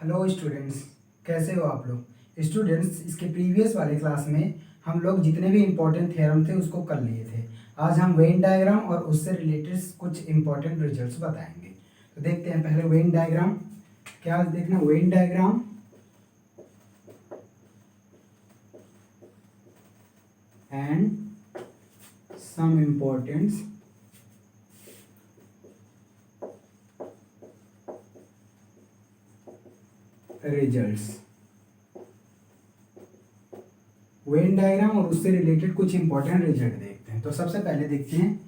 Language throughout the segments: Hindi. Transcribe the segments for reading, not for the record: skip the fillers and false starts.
हेलो स्टूडेंट्स, कैसे हो आप लोग। स्टूडेंट्स, इसके प्रीवियस वाले क्लास में हम लोग जितने भी इम्पोर्टेंट थ्योरम थे उसको कर लिए थे। आज हम वेन डायग्राम और उससे रिलेटेड कुछ इम्पोर्टेंट रिजल्ट्स बताएंगे। तो देखते हैं पहले वेन डायग्राम। क्या देखना, Venn diagram and some important results. Venn diagram और उससे रिलेटेड कुछ इंपॉर्टेंट रिजल्ट देखते हैं। तो सबसे पहले देखते हैं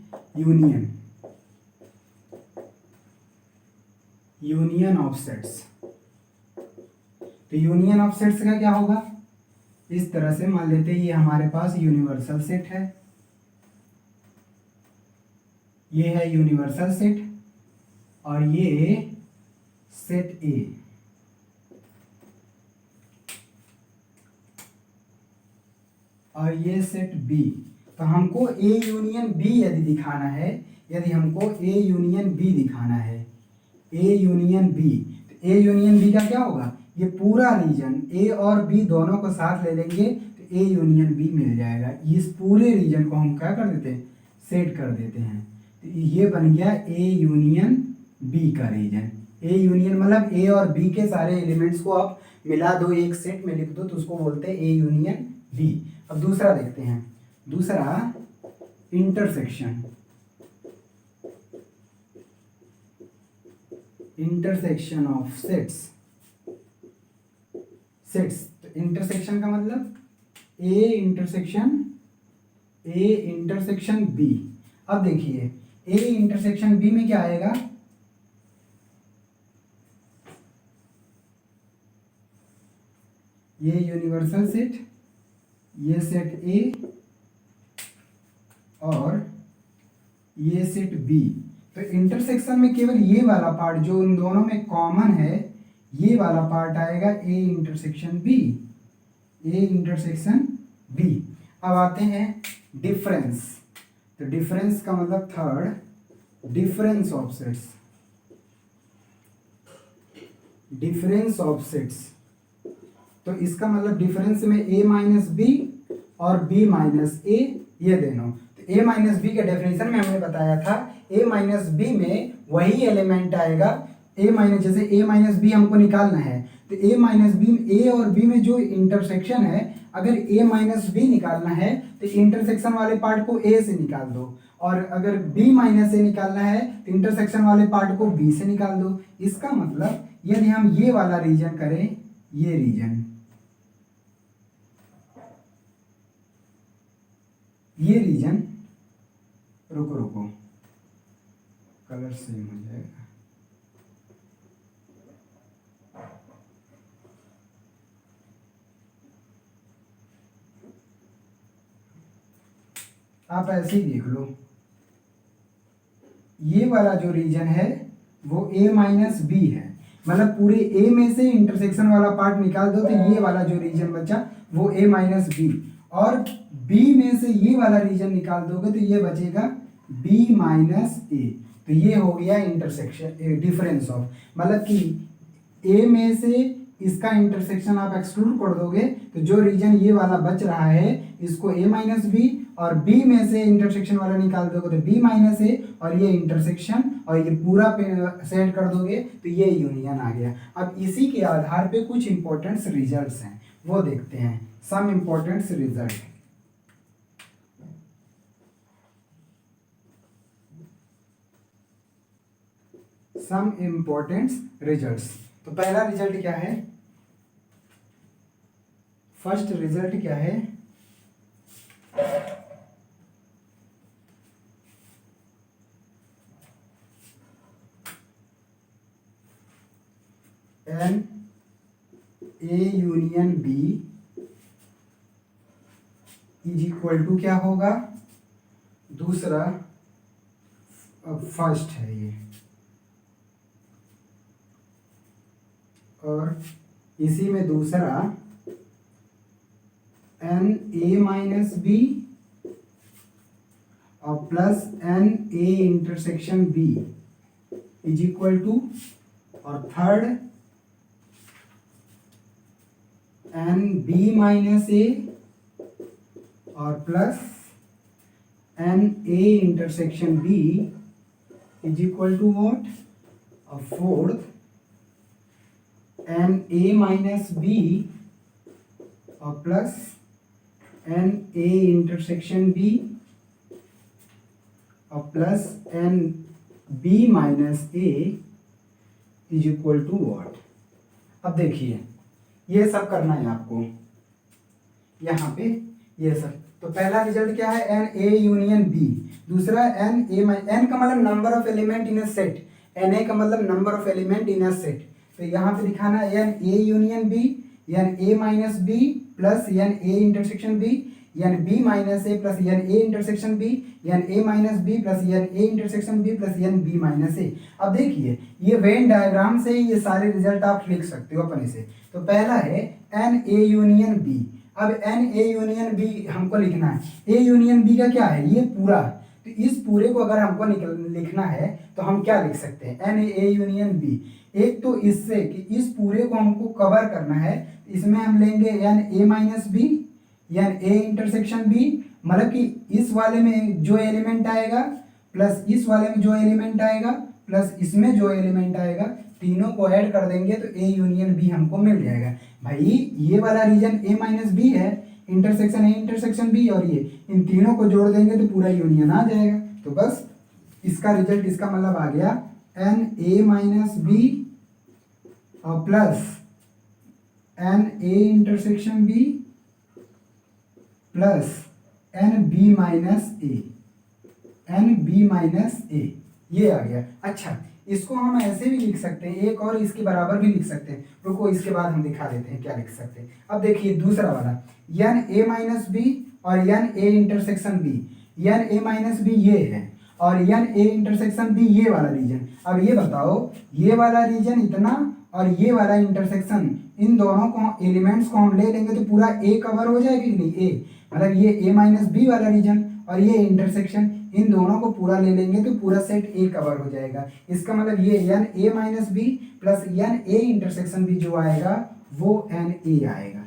यूनियन ऑफ सेट्स। तो यूनियन ऑफ सेट्स का क्या होगा, इस तरह से मान लेते हैं ये हमारे पास यूनिवर्सल सेट है, ये है यूनिवर्सल सेट और ये सेट ए। और ये सेट बी। तो हमको ए यूनियन बी यदि दिखाना है, यदि हमको ए यूनियन बी दिखाना है, ए यूनियन बी, तो ए यूनियन बी का क्या होगा, ये पूरा रीजन ए और बी दोनों को साथ ले लेंगे तो ए यूनियन बी मिल जाएगा। इस पूरे रीजन को हम क्या कर देते हैं, सेट कर देते हैं। तो ये बन गया ए यूनियन बी का रीजन। ए यूनियन मतलब ए और बी के सारे एलिमेंट्स को आप मिला दो, एक सेट में लिख दो, तो उसको बोलते हैं ए यूनियन बी। अब दूसरा देखते हैं, दूसरा इंटरसेक्शन ऑफ सेट्स। तो इंटरसेक्शन का मतलब ए इंटरसेक्शन बी। अब देखिए ए इंटरसेक्शन बी में क्या आएगा, ये यूनिवर्सल सेट, ये सेट ए और ये सेट बी। तो इंटरसेक्शन में केवल ये वाला पार्ट जो इन दोनों में कॉमन है, ये वाला पार्ट आएगा A intersection B, A intersection B. अब आते हैं डिफरेंस। तो डिफरेंस का मतलब थर्ड, डिफरेंस ऑफ सेट्स। तो इसका मतलब डिफरेंस में ए माइनस बी और बी माइनस ए, ये दोनों। तो ए माइनस बी के डेफिनेशन में हमने बताया था, ए माइनस बी में वही एलिमेंट आएगा, ए माइनस, जैसे ए माइनस बी हमको निकालना है तो ए माइनस बी, ए और बी में जो इंटरसेक्शन है, अगर ए माइनस बी निकालना है तो इंटरसेक्शन वाले पार्ट को ए से निकाल दो, और अगर बी माइनस ए निकालना है तो इंटरसेक्शन वाले पार्ट को बी से निकाल दो। इसका मतलब यदि हम ये वाला रीजन करें, ये रीजन, रुको कलर सेम हो जाएगा। आप ऐसे ही देख लो, ये वाला जो रीजन है वो ए माइनस बी है, मतलब पूरे ए में से इंटरसेक्शन वाला पार्ट निकाल दो तो ये वाला जो रीजन बचा वो ए माइनस बी, और बी में से ये वाला रीजन निकाल दोगे तो ये बचेगा बी माइनस ए। तो ये हो गया इंटरसेक्शन, डिफरेंस ऑफ, मतलब कि ए में से इसका इंटरसेक्शन आप एक्सक्लूड कर दोगे तो जो रीजन ये वाला बच रहा है इसको ए माइनस बी, और बी में से इंटरसेक्शन वाला निकाल दोगे तो बी माइनस ए, और ये इंटरसेक्शन और ये पूरा पे सेट कर दोगे तो ये यूनियन आ गया। अब इसी के आधार पे कुछ इंपॉर्टेंट रिजल्ट्स हैं, वो देखते हैं। Some important result, some important results. तो पहला रिजल्ट क्या है, फर्स्ट रिजल्ट क्या है, N A union B is equal to क्या होगा, दूसरा, फर्स्ट है ये, और इसी में दूसरा एन ए माइनस बी और plus N A intersection B is equal to, और third N B minus A और plus N A intersection B is equal to what, और fourth N A minus B और plus N A intersection B और plus N B minus A is equal to what. अब देखिए ये सब करना है आपको यहाँ पे, ये सब। तो पहला रिजल्ट क्या है, एन ए यूनियन बी। दूसरा एन ए, एन का मतलब number of element in a set, n A का मतलब number of element in a set. तो यहाँ पे दिखाना है N A union B, N A minus B plus N A intersection B, N B minus A plus N A intersection B, N A minus B plus N A intersection B plus N B minus ए। अब देखिए ये वेन डायग्राम से ये सारे रिजल्ट आप लिख सकते हो अपने से। तो पहला है एन ए यूनियन बी। अब एन ए यूनियन बी हमको लिखना है, ए यूनियन बी का क्या है, ये पूरा। तो इस पूरे को अगर हमको लिखना है तो हम क्या लिख सकते हैं, एन ए यूनियन बी। एक तो इससे कि इस पूरे को हमको कवर करना है, इसमें हम लेंगे n A minus B, N A intersection B, मतलब कि इस वाले में जो एलिमेंट आएगा प्लस इस वाले में जो एलिमेंट आएगा प्लस इसमें जो एलिमेंट आएगा, तीनों को ऐड कर देंगे तो ए यूनियन बी हमको मिल जाएगा। भाई ये वाला रीजन ए माइनस बी है, इंटरसेक्शन ए इंटरसेक्शन बी, और ये इन तीनों को जोड़ देंगे तो पूरा यूनियन आ जाएगा। तो बस इसका रिजल्ट, इसका मतलब आ गया एन ए माइनस बी और plus N A intersection B plus N B minus A, N B minus A, ये आ गया। अच्छा इसको हम ऐसे भी लिख सकते हैं, एक और इसके बराबर भी लिख सकते हैं। रुको इसके बाद हम दिखा देते हैं क्या लिख सकते हैं। अब देखिए दूसरा वाला एन ए माइनस बी और N A intersection B, N A minus B ये है और एन ए इंटरसेक्शन बी ये वाला रीजन। अब ये बताओ ये वाला रीजन इतना और ये वाला इंटरसेक्शन, इन दोनों को एलिमेंट्स को हम ले लेंगे तो पूरा ए कवर हो जाएगा कि नहीं, ए मतलब ये ए माइनस बी वाला रीजन और ये इंटरसेक्शन, इन दोनों को पूरा ले लेंगे तो पूरा सेट ए कवर हो जाएगा। इसका मतलब ये N A minus B plus N A intersection B जो आएगा वो एन ए आएगा,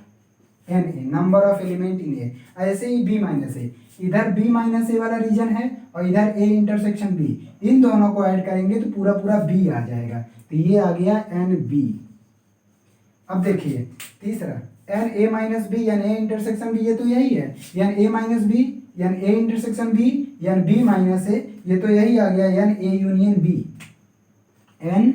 N A number of element in A. ऐसे ही बी माइनस ए, इधर बी माइनस ए वाला रीजन है और इधर ए इंटरसेक्शन बी, इन दोनों को ऐड करेंगे तो पूरा पूरा बी आ जाएगा। तो ये आ गया एन बी। अब देखिए तीसरा N A minus B N A intersection B, ये तो यही है, N A minus B N A intersection B N B minus A, ये तो यही आ गया N A union B, N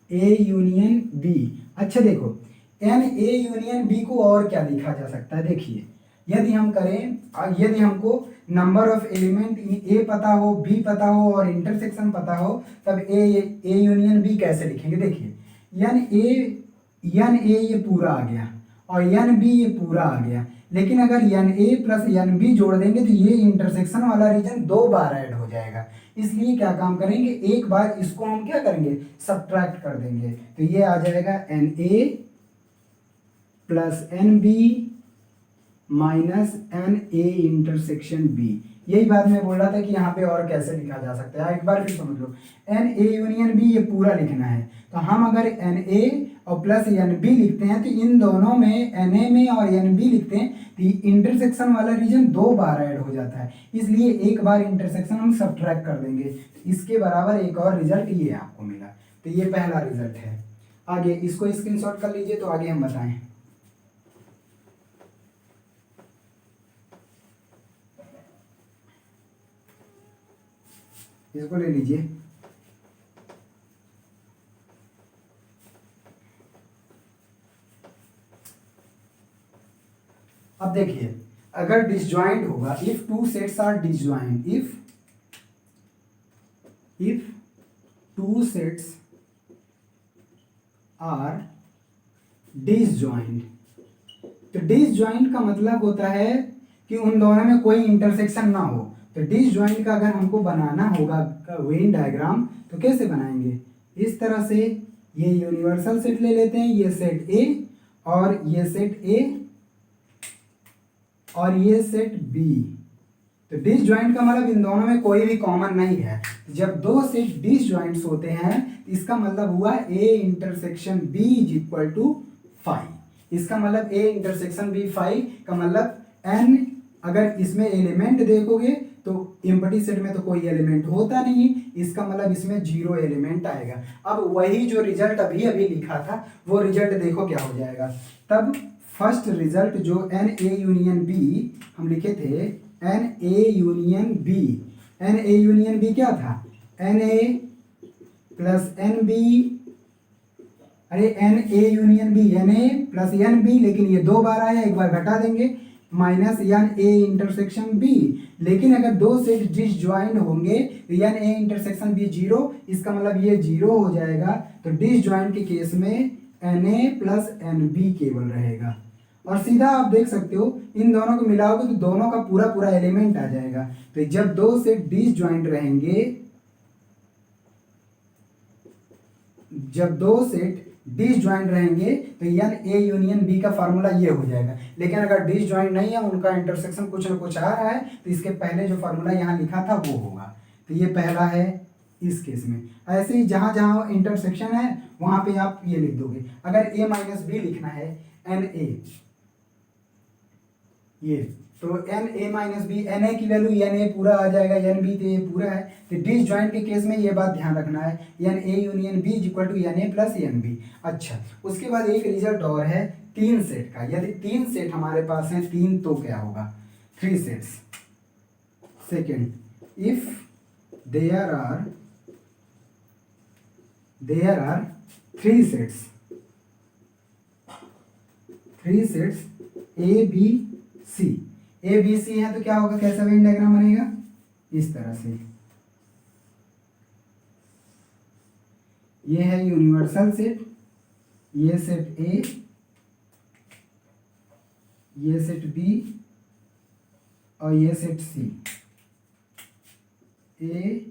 A union B. अच्छा देखो एन ए यूनियन बी को और क्या लिखा जा सकता है, देखिए यदि हम करें, यदि हमको नंबर ऑफ एलिमेंट ए पता हो, बी पता हो और इंटरसेक्शन पता हो, तब ए यूनियन बी कैसे लिखेंगे। देखिए एन ए ये पूरा आ गया और एन बी ये पूरा आ गया, लेकिन अगर n A plus N B जोड़ देंगे तो ये इंटरसेक्शन वाला रीजन 2 बार ऐड हो जाएगा। इसलिए क्या काम करेंगे, एक बार इसको हम क्या करेंगे, सब्ट्रैक्ट कर देंगे। तो ये आ जाएगा N A plus N B minus N A intersection B. यही बात मैं बोल रहा था कि यहाँ पे और कैसे लिखा जा सकता है, एक बार फिर समझ लो। एन ए यूनियन बी ये पूरा लिखना है, तो हम अगर एन ए और प्लस एन बी लिखते हैं तो इन दोनों में एन ए में और एन बी लिखते हैं तो इंटरसेक्शन वाला रीजन 2 बार ऐड हो जाता है, इसलिए एक बार इंटरसेक्शन हम सब्ट्रैक्ट कर देंगे। तो इसके बराबर एक और रिजल्ट ये आपको मिला। तो ये पहला रिजल्ट है। आगे इसको स्क्रीनशॉट कर लीजिए तो आगे हम बताएं। इसको ले लीजिए। अब देखिए अगर डिसजॉइंट होगा, if two sets are disjoint, if two sets are disjoint, तो डिसजॉइंट का मतलब होता है कि उन दोनों में कोई इंटरसेक्शन ना हो। तो डिसजॉइंट का अगर हमको बनाना होगा वेन डायग्राम तो कैसे बनाएंगे, इस तरह से ये यूनिवर्सल सेट ले लेते हैं, ये सेट ए और ये सेट ए और ये सेट बी। तो डिसजॉइंट का मतलब इन दोनों में कोई भी कॉमन नहीं है। जब दो सेट डिसजॉइंट्स होते हैं इसका मतलब हुआ A intersection B is equal to 5। इसका मतलब ए इंटरसेक्शन बी 5 का मतलब n, अगर इसमें एलिमेंट देखोगे तो एम्प्टी सेट में तो कोई एलिमेंट होता नहीं, इसका मतलब इसमें 0 एलिमेंट आएगा। अब वही जो रिजल्ट अभी अभी लिखा था वो रिजल्ट देखो क्या हो जाएगा। तब फर्स्ट रिजल्ट जो एन ए यूनियन बी हम लिखे थे, N A union B, N A union B क्या था, N A plus N B, अरे N A union B N A plus N B, लेकिन ये 2 बार आया, एक बार घटा देंगे, minus N A intersection B. लेकिन अगर 2 सेट डिसजॉइंट होंगे तो एन ए इंटरसेक्शन बी 0, इसका मतलब ये 0 हो जाएगा। तो डिसजॉइंट के केस में n A plus N B केवल रहेगा। और सीधा आप देख सकते हो इन दोनों को मिलाओगे तो दोनों का पूरा पूरा एलिमेंट आ जाएगा। तो जब 2 सेट डिसजॉइंट रहेंगे, जब 2 सेट डिसजॉइंट रहेंगे तो एन ए यूनियन बी का फार्मूला ये हो जाएगा। लेकिन अगर डिसजॉइंट नहीं है, उनका इंटरसेक्शन कुछ ना कुछ आ रहा है, तो इसके पहले जो फार्मूला यहाँ लिखा था वो होगा। तो ये पहला है इस केस में। ऐसे ही जहाँ जहाँ इंटरसेक्शन है वहाँ पे आप ये लिख दोगे। अगर ए माइनस बी लिखना है एन ए, ये तो N A minus B, N A की वैल्यू एन ए पूरा आ जाएगा, एन बी तो ये पूरा है। तो डिसजॉइंट के केस में ये बात ध्यान रखना है, N A union B is equal to N A plus N B. अच्छा, उसके बाद एक रिजल्ट और है 3 सेट का। यदि 3 सेट हमारे पास हैं 3 तो क्या होगा, 3 sets. Second, if there are 3 sets, 3 sets A B C, A B C है तो क्या होगा, कैसा वेन डायग्राम बनेगा, इस तरह से। ये है यूनिवर्सल सेट, ये सेट ए, ये सेट बी और ये सेट सी, ए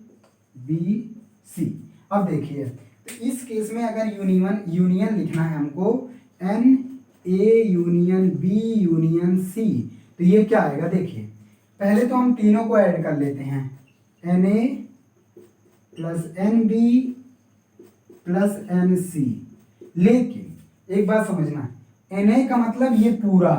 बी सी। अब देखिए, तो इस केस में अगर यूनियन लिखना है हमको, n A union B union C, तो ये क्या आएगा, देखिए पहले तो हम तीनों को ऐड कर लेते हैं, n A plus N B plus N C. लेकिन एक बात समझना, एन ए का मतलब ये पूरा,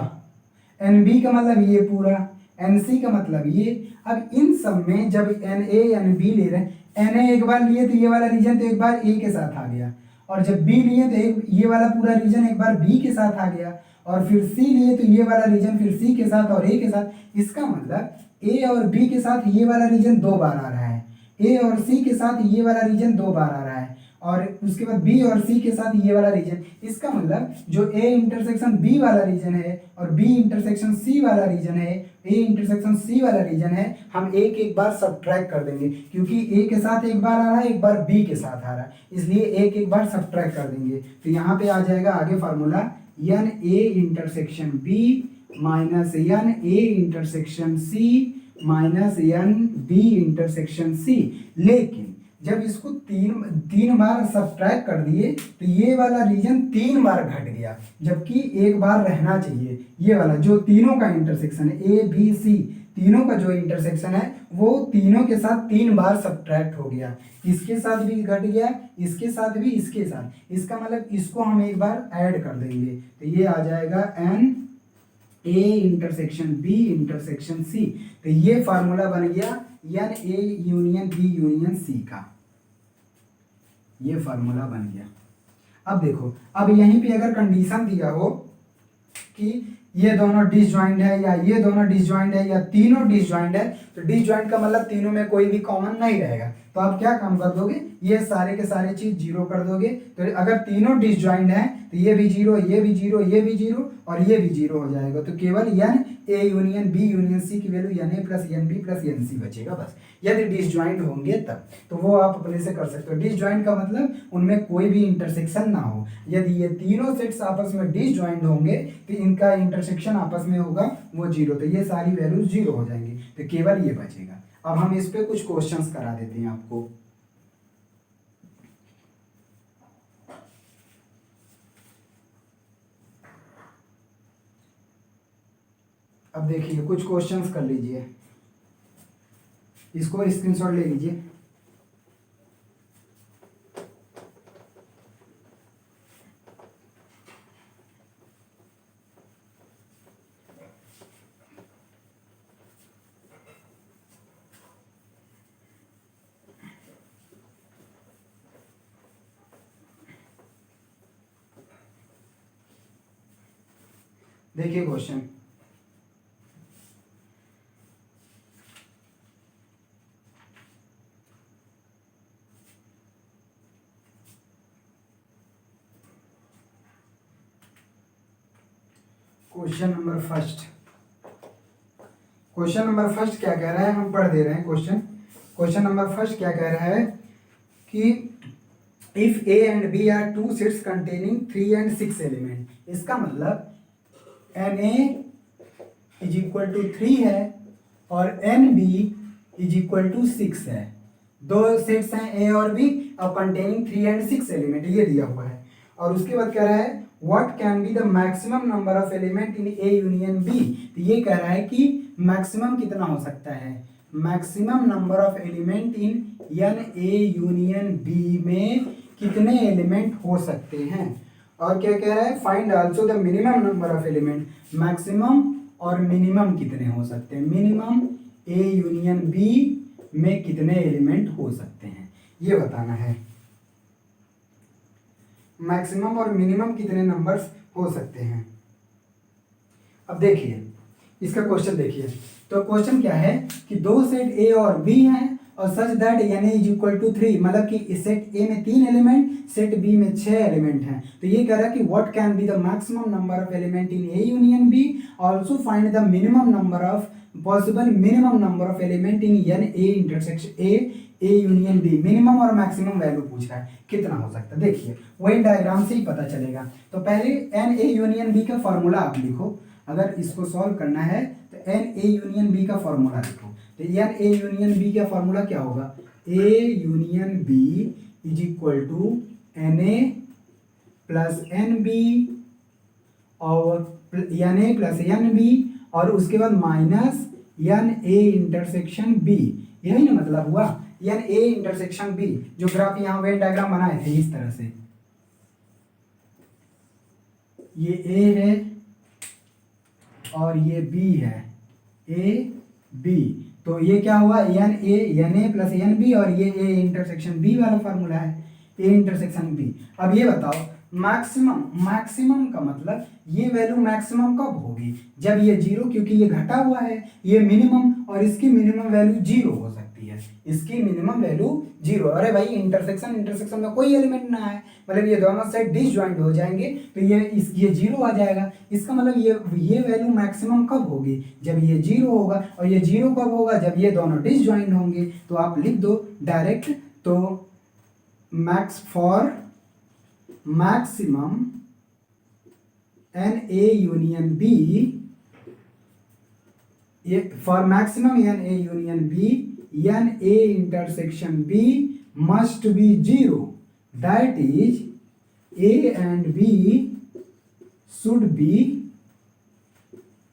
एन बी का मतलब ये पूरा, एन सी का मतलब ये। अब इन सब में जब एन ए एन बी ले रहे हैं, एन ए एक बार लिए तो ये वाला रीजन तो एक बार ए के साथ आ गया, और जब बी लिए तो एक ये वाला पूरा रीजन एक बार बी के साथ आ गया, और फिर सी लिए तो ये वाला रीजन फिर सी के साथ और ए के साथ। इसका मतलब ए और बी के साथ ये वाला रीजन 2 बार आ रहा है, ए और सी के साथ ये वाला रीजन 2 बार आ रहा है, और उसके बाद बी और सी के साथ ये वाला रीजन। इसका मतलब जो ए इंटरसेक्शन बी वाला रीजन है और बी इंटरसेक्शन सी वाला रीजन है, ए इंटरसेक्शन सी वाला रीजन है, हम एक बार सब्ट्रैक्ट कर देंगे, क्योंकि ए के साथ एक बार आ रहा है, एक बार बी के साथ आ रहा है, इसलिए एक बार सब्ट्रैक्ट कर देंगे। तो यहाँ पे आ जाएगा आगे formula, n A intersection B minus N A intersection C minus n B intersection C. लेकिन जब इसको तीन बार सब्ट्रैक्ट कर दिए तो ये वाला रीजन 3 बार घट गया, जबकि एक बार रहना चाहिए। ये वाला जो तीनों का इंटरसेक्शन है, ए बी सी तीनों का जो इंटरसेक्शन है वो तीनों के साथ 3 बार सब्ट्रैक्ट हो गया, इसके साथ भी घट गया, इसके साथ भी, इसके साथ। इसका मतलब इसको हम एक बार ऐड कर देंगे, तो ये आ जाएगा N A intersection B intersection C. तो ये फार्मूला बन गया N A union B union C का, ये फार्मूला बन गया। अब देखो, अब यहीं पे अगर कंडीशन दिया हो कि ये दोनों डिसजॉइंट है या ये दोनों डिसजॉइंट है या तीनों डिसजॉइंट है, तो डिसजॉइंट का मतलब तीनों में कोई भी कॉमन नहीं रहेगा। तो आप क्या काम कर दोगे, ये सारे के सारे चीज 0 कर दोगे। तो अगर तीनों डिसजॉइंट है तो ये भी 0, ये भी 0, ये भी 0 और ये भी 0 हो जाएगा। तो केवल N A union B union C की value N A plus N B plus N C बचेगा बस। यदि डिसजॉइंट होंगे तब तो वो आप अपने से कर सकते हो। डिसजॉइंट का मतलब उनमें कोई भी इंटरसेक्शन ना हो। यदि ये तीनों सेट्स आपस में डिसजॉइंट होंगे तो इनका इंटरसेक्शन आपस में होगा वो 0, तो ये सारी वैल्यूज 0 हो जाएंगी, तो केवल ये बचेगा। अब हम इस पे कुछ क्वेश्चंस करा देते हैं आपको। अब देखिए कुछ क्वेश्चंस कर लीजिए, इसको स्क्रीनशॉट ले लीजिए। देखिए question, question number first, question number first क्या कह रहा है, हम पढ़ दे रहे हैं क्वेश्चन। क्वेश्चन नंबर फर्स्ट क्या कह रहा है कि if A and B are two sets containing 3 and 6 element, इसका मतलब n A is equal to 3 है और n B is equal to 6 है। दो सेट्स हैं ए और बी और कंटेनिंग 3 and 6 एलिमेंट, ये दिया हुआ है। और उसके बाद कह रहा है what can be the maximum number of element in A union B. तो ये कह रहा है कि मैक्सिमम कितना हो सकता है, maximum number of element in n A union B में कितने एलिमेंट हो सकते हैं। और क्या कह रहा है, find also the minimum number of element, maximum और मिनिमम कितने हो सकते हैं, मिनिमम ए यूनियन बी में कितने एलिमेंट हो सकते हैं, ये बताना है। मैक्सिमम और मिनिमम कितने नंबर्स हो सकते हैं। अब देखिए इसका क्वेश्चन देखिए, तो क्वेश्चन क्या है कि दो सेट ए और बी हैं और such that n is equal to 3, मतलब कि सेट ए में 3 एलिमेंट, सेट बी में 6 एलिमेंट हैं। तो ये कह रहा है कि what can be the maximum number of element in A union B, also find the minimum number of possible minimum number of element in n A intersection A union B. Minimum और मैक्सिमम वैल्यू पूछ रहा है कितना हो सकता है। देखिए वही डायग्राम से ही पता चलेगा। तो पहले एन ए यूनियन बी का फॉर्मूला आप लिखो, अगर इसको सॉल्व करना है तो एन ए यूनियन बी का फॉर्मूला लिखो। तो एन ए यूनियन बी का फॉर्मूला क्या होगा, A union B is equal to N A plus N B और N A plus N B और उसके बाद minus N A intersection B. यही ना मतलब हुआ, एन ए इंटरसेक्शन बी। जो ग्राफ यहाँ वेन डायग्राम बनाए थे इस तरह से, ये ए है और ये बी है, ए बी। तो ये क्या हुआ, N A plus N B और ये ए इंटरसेक्शन बी वाला फॉर्मूला है, ए इंटरसेक्शन बी। अब ये बताओ मैक्सिमम, मैक्सिमम का मतलब ये वैल्यू मैक्सिमम कब होगी, जब ये जीरो, क्योंकि ये घटा हुआ है, ये मिनिमम और इसकी मिनिमम वैल्यू जीरो हो सकती है, इसकी मिनिमम वैल्यू जीरो। अरे भाई इंटरसेक्शन, इंटरसेक्शन में कोई एलिमेंट ना है, मतलब ये दोनों साइड डिसजॉइंट हो जाएंगे तो ये जीरो आ जाएगा। इसका मतलब ये वैल्यू मैक्सिमम कब होगी, जब ये जीरो होगा। और ये जीरो कब होगा, जब ये दोनों डिसजॉइंट होंगे। तो आप लिख दो डायरेक्ट, तो max for maximum N A union B, for maximum N A union B, N A intersection B must be zero, that is A and B should be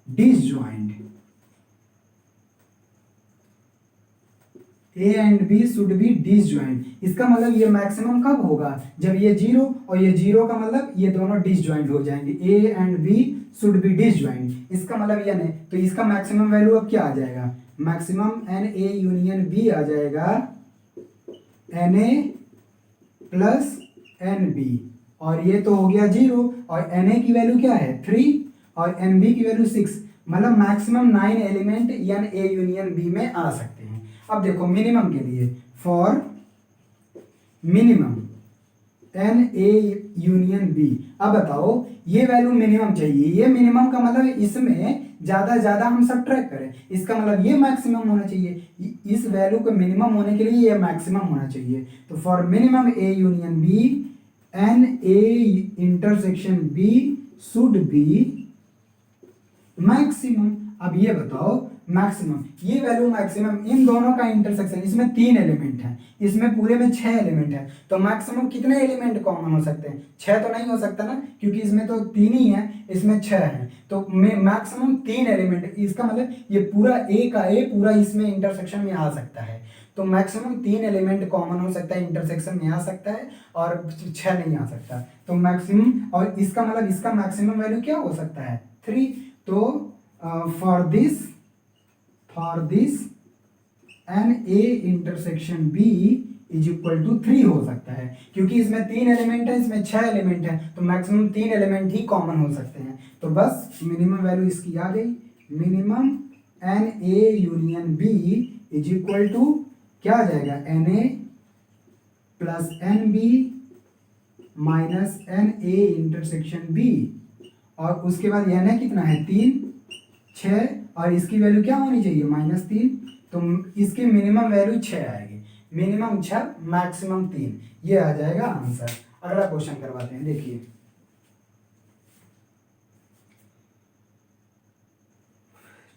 disjoint, A and B should be disjoint. इसका मतलब ये मैक्सिमम कब होगा, जब ये जीरो और ये जीरो का मतलब ये दोनों डिसजॉइंट हो जाएंगे, A and B should be disjoint. इसका मतलब ये नहीं, तो इसका मैक्सिमम वैल्यू अब क्या आ जाएगा, maximum N A union B आ जाएगा N A plus N B, और ये तो हो गया जीरो, और एन ए की वैल्यू क्या है 3 और एन बी की वैल्यू 6, मतलब maximum 9 element n A union B में आ सकते हैं। अब देखो मिनिमम के लिए, for minimum n A union B, अब बताओ ये वैल्यू मिनिमम चाहिए। ये मिनिमम का मतलब इसमें ज्यादा हम सब्ट्रैक्ट करें, इसका मतलब ये मैक्सिमम होना चाहिए। इस वैल्यू को मिनिमम होने के लिए ये मैक्सिमम होना चाहिए। तो for minimum A union B, N A intersection B should be maximum. अब ये बताओ मैक्सिमम, ये वैल्यू मैक्सिमम, इन दोनों का इंटरसेक्शन, इसमें 3 एलिमेंट है, इसमें पूरे में 6 एलिमेंट है, तो मैक्सिमम कितने एलिमेंट कॉमन हो सकते हैं, 6 तो नहीं हो सकता ना, क्योंकि इसमें तो 3 ही है, इसमें 6 है, तो मैक्सिमम 3 एलिमेंट। इसका मतलब ये पूरा ए का ए पूरा इसमें इंटरसेक्शन में आ सकता है, तो मैक्सिमम 3 एलिमेंट कॉमन हो सकता है, इंटरसेक्शन में आ सकता है, और 6 नहीं आ सकता। तो मैक्सिमम, और इसका मतलब इसका मैक्सिमम वैल्यू क्या हो सकता है 3। तो for this n A intersection B is equal to 3 हो सकता है, क्योंकि इसमें 3 एलिमेंट है, इसमें 6 एलिमेंट है, तो मैक्सिमम 3 एलिमेंट ही कॉमन हो सकते हैं। तो बस मिनिमम वैल्यू इसकी आ गई, minimum n A union B is equal to क्या आ जाएगा, N A plus N B minus N A intersection B, और उसके बाद एन ए कितना है 3, 6, और इसकी वैल्यू क्या होनी चाहिए -3, तो इसकी मिनिमम वैल्यू 6 आएगी, मिनिमम 6 मैक्सिमम 3, ये आ जाएगा आंसर। अगला क्वेश्चन करवाते हैं, देखिए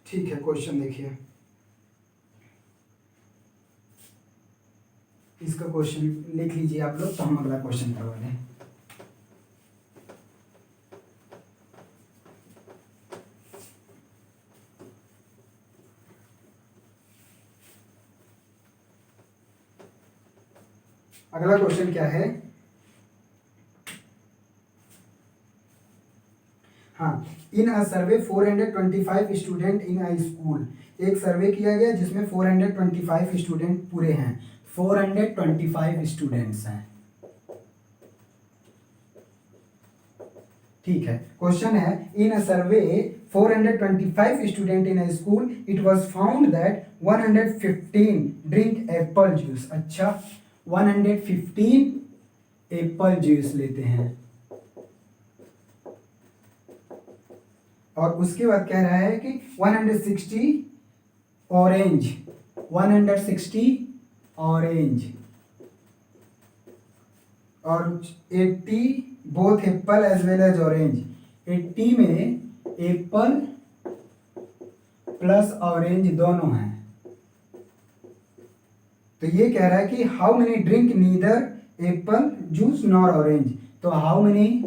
ठीक है, क्वेश्चन देखिए, इसका क्वेश्चन लिख लीजिए आप लोग, तो हम अगला क्वेश्चन करवा दें। अगला क्वेश्चन क्या है, हाँ, इन अ सर्वे 425 स्टूडेंट इन अ स्कूल, एक सर्वे किया गया जिसमें 425 स्टूडेंट पूरे हैं, 425 स्टूडेंट्स हैं, ठीक है। क्वेश्चन है, इन अ सर्वे 425 student in a school it was found that 115 drink apple juice, अच्छा 115 एप्पल जूस लेते हैं, और उसके बाद कह रहा है कि 160 ऑरेंज, 160 ऑरेंज और 80 both apple as well as orange, 80 में एप्पल प्लस ऑरेंज दोनों हैं। तो ये कह रहा है कि how many drink neither apple juice nor orange, तो how many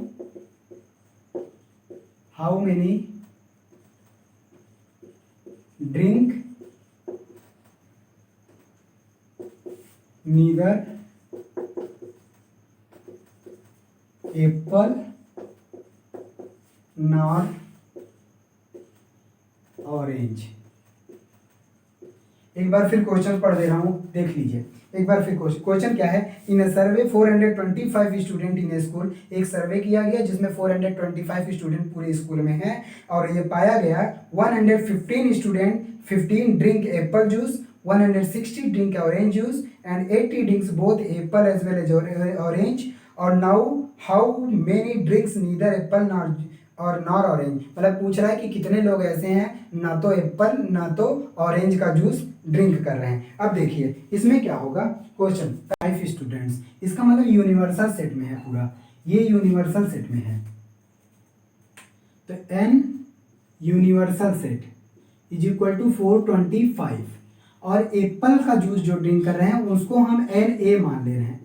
drink neither apple nor orange. एक बार फिर क्वेश्चन पढ़ दे रहा हूं, देख लीजिए एक बार फिर। क्वेश्चन क्या है, इन अ सर्वे 425 स्टूडेंट इन ए स्कूल, एक सर्वे किया गया जिसमें 425 स्टूडेंट पूरे स्कूल में हैं, और ये पाया गया 115 student 15 drink apple juice, 160 drink orange juice and 80 drinks both apple as well as orange, और now how many drinks neither apple और नॉर ऑरेंज, मतलब पूछ रहा है कि कितने लोग ऐसे हैं ना तो एप्पल ना तो ऑरेंज का जूस ड्रिंक कर रहे हैं। अब देखिए इसमें क्या होगा, क्वेश्चन 5 स्टूडेंट्स, इसका मतलब यूनिवर्सल सेट में है पूरा, ये यूनिवर्सल सेट में है, तो n universal set is equal to 425, और एप्पल का जूस जो ड्रिंक कर रहे हैं उसको हम NA मान ले रहे हैं,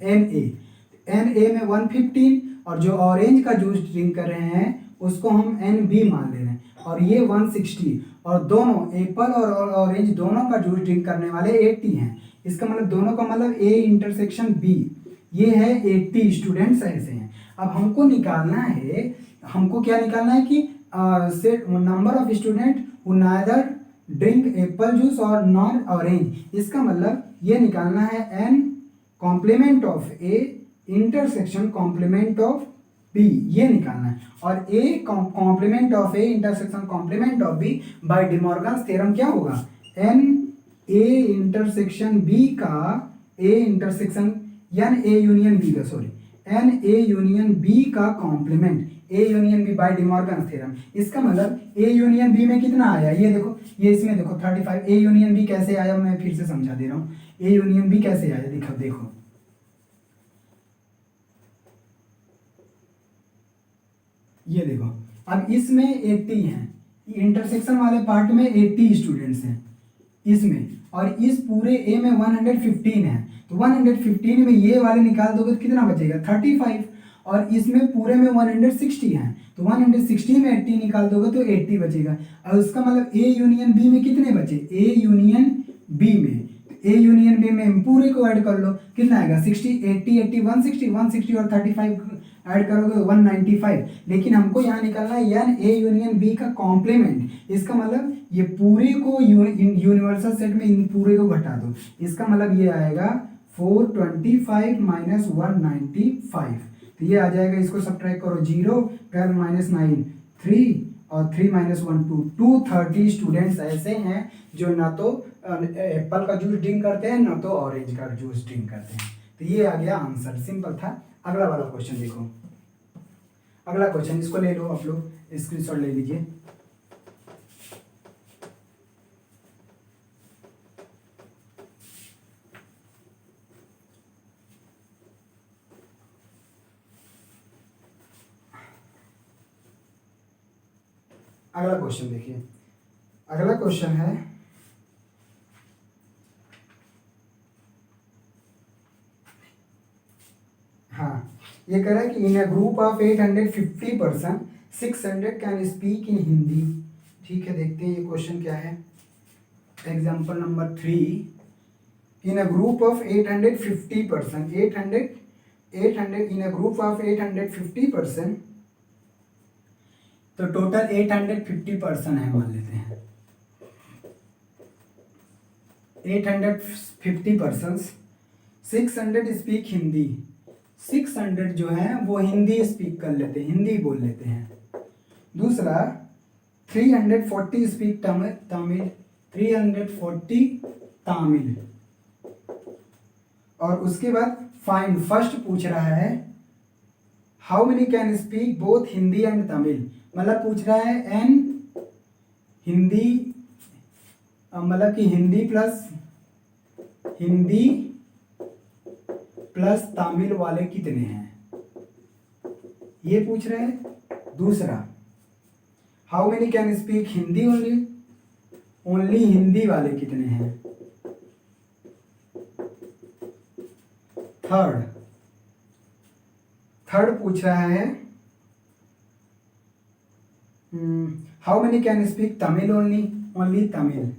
NA में 115, और जो ऑरेंज का जूस ड्रिंक कर रहे हैं उसको हम NB मान ले रहे हैं, और ये 160, और दोनों एप्पल और ऑरेंज दोनों का जूस ड्रिंक करने वाले 80 हैं, इसका मतलब दोनों का मतलब A इंटरसेक्शन B, ये है 80 स्टूडेंट्स ऐसे हैं। अब हमको निकालना है, हमको क्या निकालना है कि set number of student who neither drink apple juice और नॉन ऑरेंज, इसका मतलब ये निकालना है n complement of A intersection complement of B, ये निकालना है, और A complement of A intersection complement of B by De Morgan's theorem क्या होगा, n A इंटरसेक्शन B का A intersection n A union B का, sorry n A union B का complement A union B by De Morgan's theorem, इसका मतलब A यूनियन B में कितना आया, ये देखो, ये इसमें देखो 35, A यूनियन B कैसे आया, मैं फिर से समझा दे रहा हूँ, A यूनियन B कैसे आया, देखो ये देखो, अब इसमें 80 हैं, इंटरसेक्शन वाले पार्ट में 80 स्टूडेंट्स हैं इसमें, और इस पूरे A में 115 है, तो 115 में ये वाले निकाल दोगे तो कितना बचेगा 35, और इसमें पूरे में 160 हैं, तो 160 में 80 निकाल दोगे तो 80 बचेगा, और उसका मतलब A यूनियन B में कितने बचे, A यूनियन B में, A यूनियन B में पूरे को ऐड कर लो, कितना आएगा 60, 80, 80, 160, 160 और 35 ऐड करोगे 195, लेकिन हमको यहाँ निकालना है यान A यूनियन B का कॉम्प्लीमेंट, इसका मतलब ये पूरे को यूनिवर्सल सेट में इन पूरे को घटा दो, इसका मतलब ये आएगा 425 माइनस 195, तो ये आ जाएगा, इसको सब्ट्रैक्ट करो, 0 12 माइनस 9 3 और 3 माइनस 1 2, 230 स्टूडेंट्स ऐसे हैं जो ना तो एप्पल का जूस ड्रिंक करते हैं ना तो ऑरेंज का जूस ड्रिंक करते हैं। तो ये आ गया आंसर, सिंपल था। अगला वाला क्वेश्चन देखो, अगला क्वेश्चन, इसको ले लो आप लोग, स्क्रीनशॉट ले लीजिए। अगला क्वेश्चन देखिए, अगला क्वेश्चन है, हाँ, ये कह रहा है कि in a group of 850 person 600 can speak in Hindi. ठीक है, देखते हैं ये क्वेश्चन क्या है। Example number 3, in a group of 850 person, 800 in a group of 850 person, तो टोटल 850 पर्सन है मान लेते हैं, 850 पर्सन, 600 स्पीक हिंदी, 600 जो है वो हिंदी स्पीक कर लेते हैं, हिंदी बोल लेते हैं। दूसरा 340 स्पीक तमिल, 340 तमिल। और उसके बाद फाइंड, फर्स्ट पूछ रहा है how many can speak both Hindi and Tamil, मतलब पूछ रहा है एन हिंदी, मतलब कि हिंदी प्लस तमिल वाले कितने हैं, ये पूछ रहे हैं। दूसरा how many can speak Hindi only Hindi वाले कितने हैं। थर्ड पूछ रहा है how many can speak Tamil only Tamil.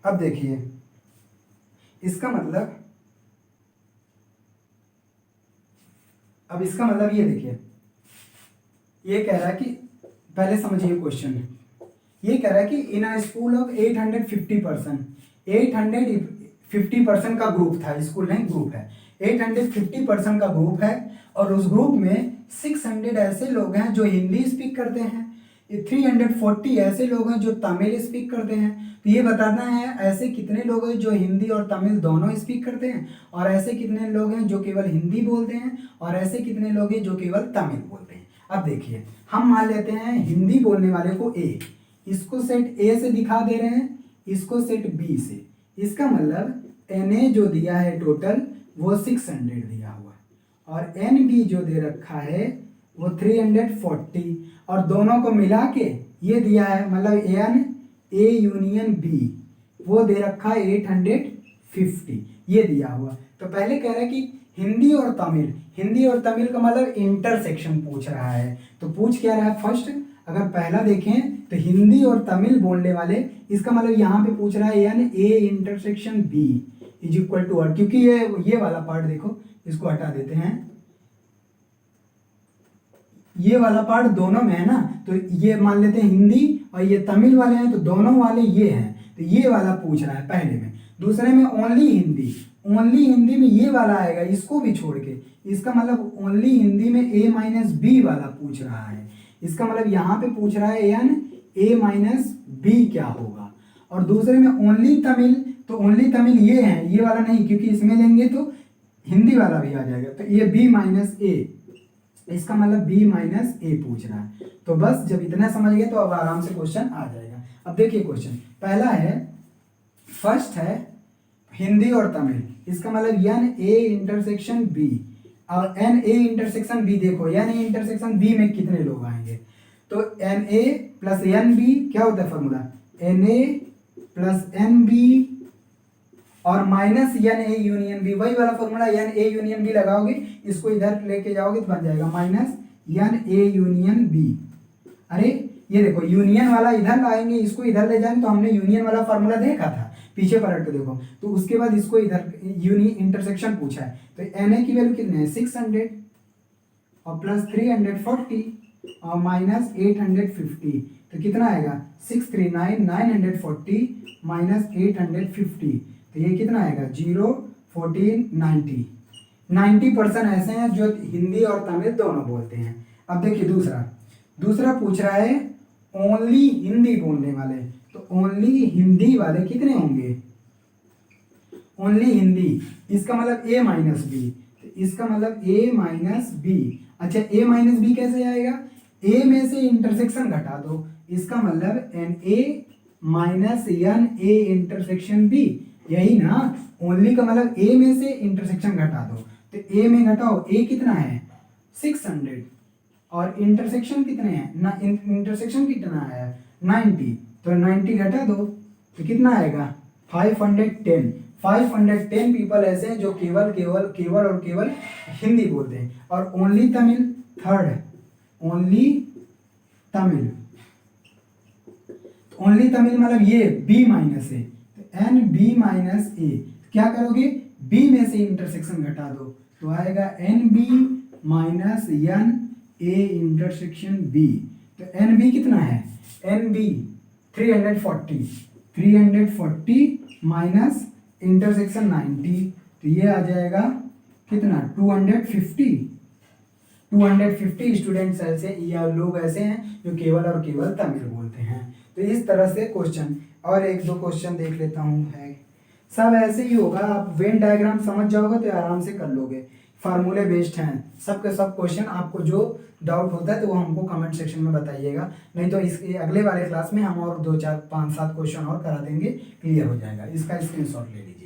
अब देखिए इसका मतलब, अब इसका मतलब ये देखिए, ये कह रहा है कि पहले समझिए क्वेश्चन, ये कह रहा है कि in a school of 850 person, 850 person का ग्रुप था, स्कूल नहीं ग्रुप है, 850 पर्सन का ग्रुप है और उस ग्रुप में 600 ऐसे लोग हैं जो हिंदी स्पीक करते हैं, 340 ऐसे लोग हैं जो तमिल स्पीक करते हैं। तो ये बताना है ऐसे कितने लोग हैं जो हिंदी और तमिल दोनों स्पीक करते हैं, और ऐसे कितने लोग हैं जो केवल हिंदी बोलते हैं, और ऐसे कितने लोग हैं जो केवल तमिल बोलते हैं। अब देखिए हम मान लेते हैं हिंदी बोलने वाले को ए, इसको सेट ए से दिखा दे रहे हैं, इसको सेट बी से, इसका मतलब एन जो दिया है टोटल वो 600 दिया हुआ, और एन बी जो दे रखा है वो 340, और दोनों को मिला के ये दिया है, मतलब एन ए यूनियन बी वो दे रखा है 850, ये दिया हुआ। तो पहले कह रहा है कि हिंदी और तमिल का मतलब इंटरसेक्शन पूछ रहा है। तो पूछ क्या रहा है, फर्स्ट अगर पहला देखें तो हिंदी और तमिल बोलने वाले, इसका मतलब यहाँ पे पूछ रहा है N A intersection B is equal to R, क्योंकि ये वाला पार्ट देखो, इसको हटा देते हैं, ये वाला पार्ट दोनों में है ना, तो ये मान लेते हैं हिंदी और ये तमिल वाले हैं, तो दोनों वाले ये हैं, तो ये वाला पूछ रहा है पहले में। दूसरे में ओनली हिंदी में ये वाला आएगा, इसको भी छोड़ के, इसका मतलब ओनली हिंदी में ए माइनस बी वाला पूछ रहा है, इसका मतलब यहाँ पे पूछ रहा है एन ए माइनस बी क्या होगा। और दूसरे में ओनली तमिल, तो ओनली तमिल ये है, ये वाला नहीं, क्योंकि इसमें लेंगे तो हिंदी वाला भी आ जाएगा, तो ये बी माइनस ए, इसका मतलब बी माइनस ए पूछ रहा है। तो बस जब इतना समझ गए तो अब आराम से क्वेश्चन आ जाएगा। अब देखिए क्वेश्चन पहला है, फर्स्ट है हिंदी और तमिल, इसका मतलब एन ए इंटरसेक्शन बी, और एन ए इंटरसेक्शन बी देखो, एन ए इंटरसेक्शन बी में कितने लोग आएंगे, तो N A plus N B क्या होता है formula, n A plus N B और minus N A union B, वही वाला formula, n A union B लगाओगे, इसको इधर लेके जाओगे तो बन जाएगा minus N A union B. अरे ये देखो यूनियन वाला इधर लाएंगे, इसको इधर ले जाएंगे, तो हमने यूनियन वाला फॉर्मूला देखा था, पीछे पलट के देखो, तो उसके बाद इसको इधर इंटरसेक्शन पूछा है, तो एन ए की वैल्यू कितने है 600 और प्लस 340, और माइनस 850, तो कितना आएगा 639 940 माइनस 850, तो ये कितना आएगा 0 14 90। 90% ऐसे हैं जो हिंदी और तमिल दोनों बोलते हैं। अब देखिए दूसरा पूछ रहा है ओनली हिंदी बोलने वाले, तो ओनली हिंदी वाले कितने होंगे, ओनली हिंदी, इसका मतलब a माइनस बी, तो इसका मतलब a माइनस बी। अच्छा a माइनस बी कैसे आएगा, a में से इंटरसेक्शन घटा दो, इसका मतलब n A minus N A intersection B, यही ना, ओनली का मतलब a में से इंटरसेक्शन घटा दो, तो a में घटाओ, a कितना है 600 और इंटरसेक्शन कितने हैं ना, इंटरसेक्शन कितना है 90, तो 90 घटा दो तो कितना आएगा 510। 510 पीपल ऐसे हैं जो केवल और केवल हिंदी बोलते हैं। और only Tamil third, only Tamil, only Tamil मतलब ये b माइनस ए, तो एन बी माइनस ए, क्या करोगे b में से इंटरसेक्शन घटा दो, तो आएगा n B minus N A intersection B, तो एन बी कितना है एन बी 340 माइनस इंटरसेक्शन 90, तो ये आ जाएगा कितना 250 स्टूडेंट्स ऐसे या लोग ऐसे हैं जो केवल और केवल तमिल बोलते हैं। तो इस तरह से क्वेश्चन, और एक दो क्वेश्चन देख लेता हूँ, है सब ऐसे ही होगा, आप वेन डायग्राम समझ जाओगे तो आराम से कर लोगे, फार्मूले बेस्ड हैं सबके सब क्वेश्चन। आपको जो डाउट होता है तो वो हमको कमेंट सेक्शन में बताइएगा, नहीं तो इसके अगले वाले क्लास में हम और 2 4 5 7 क्वेश्चन और करा देंगे, क्लियर हो जाएगा। इसका स्क्रीनशॉट ले लीजिए।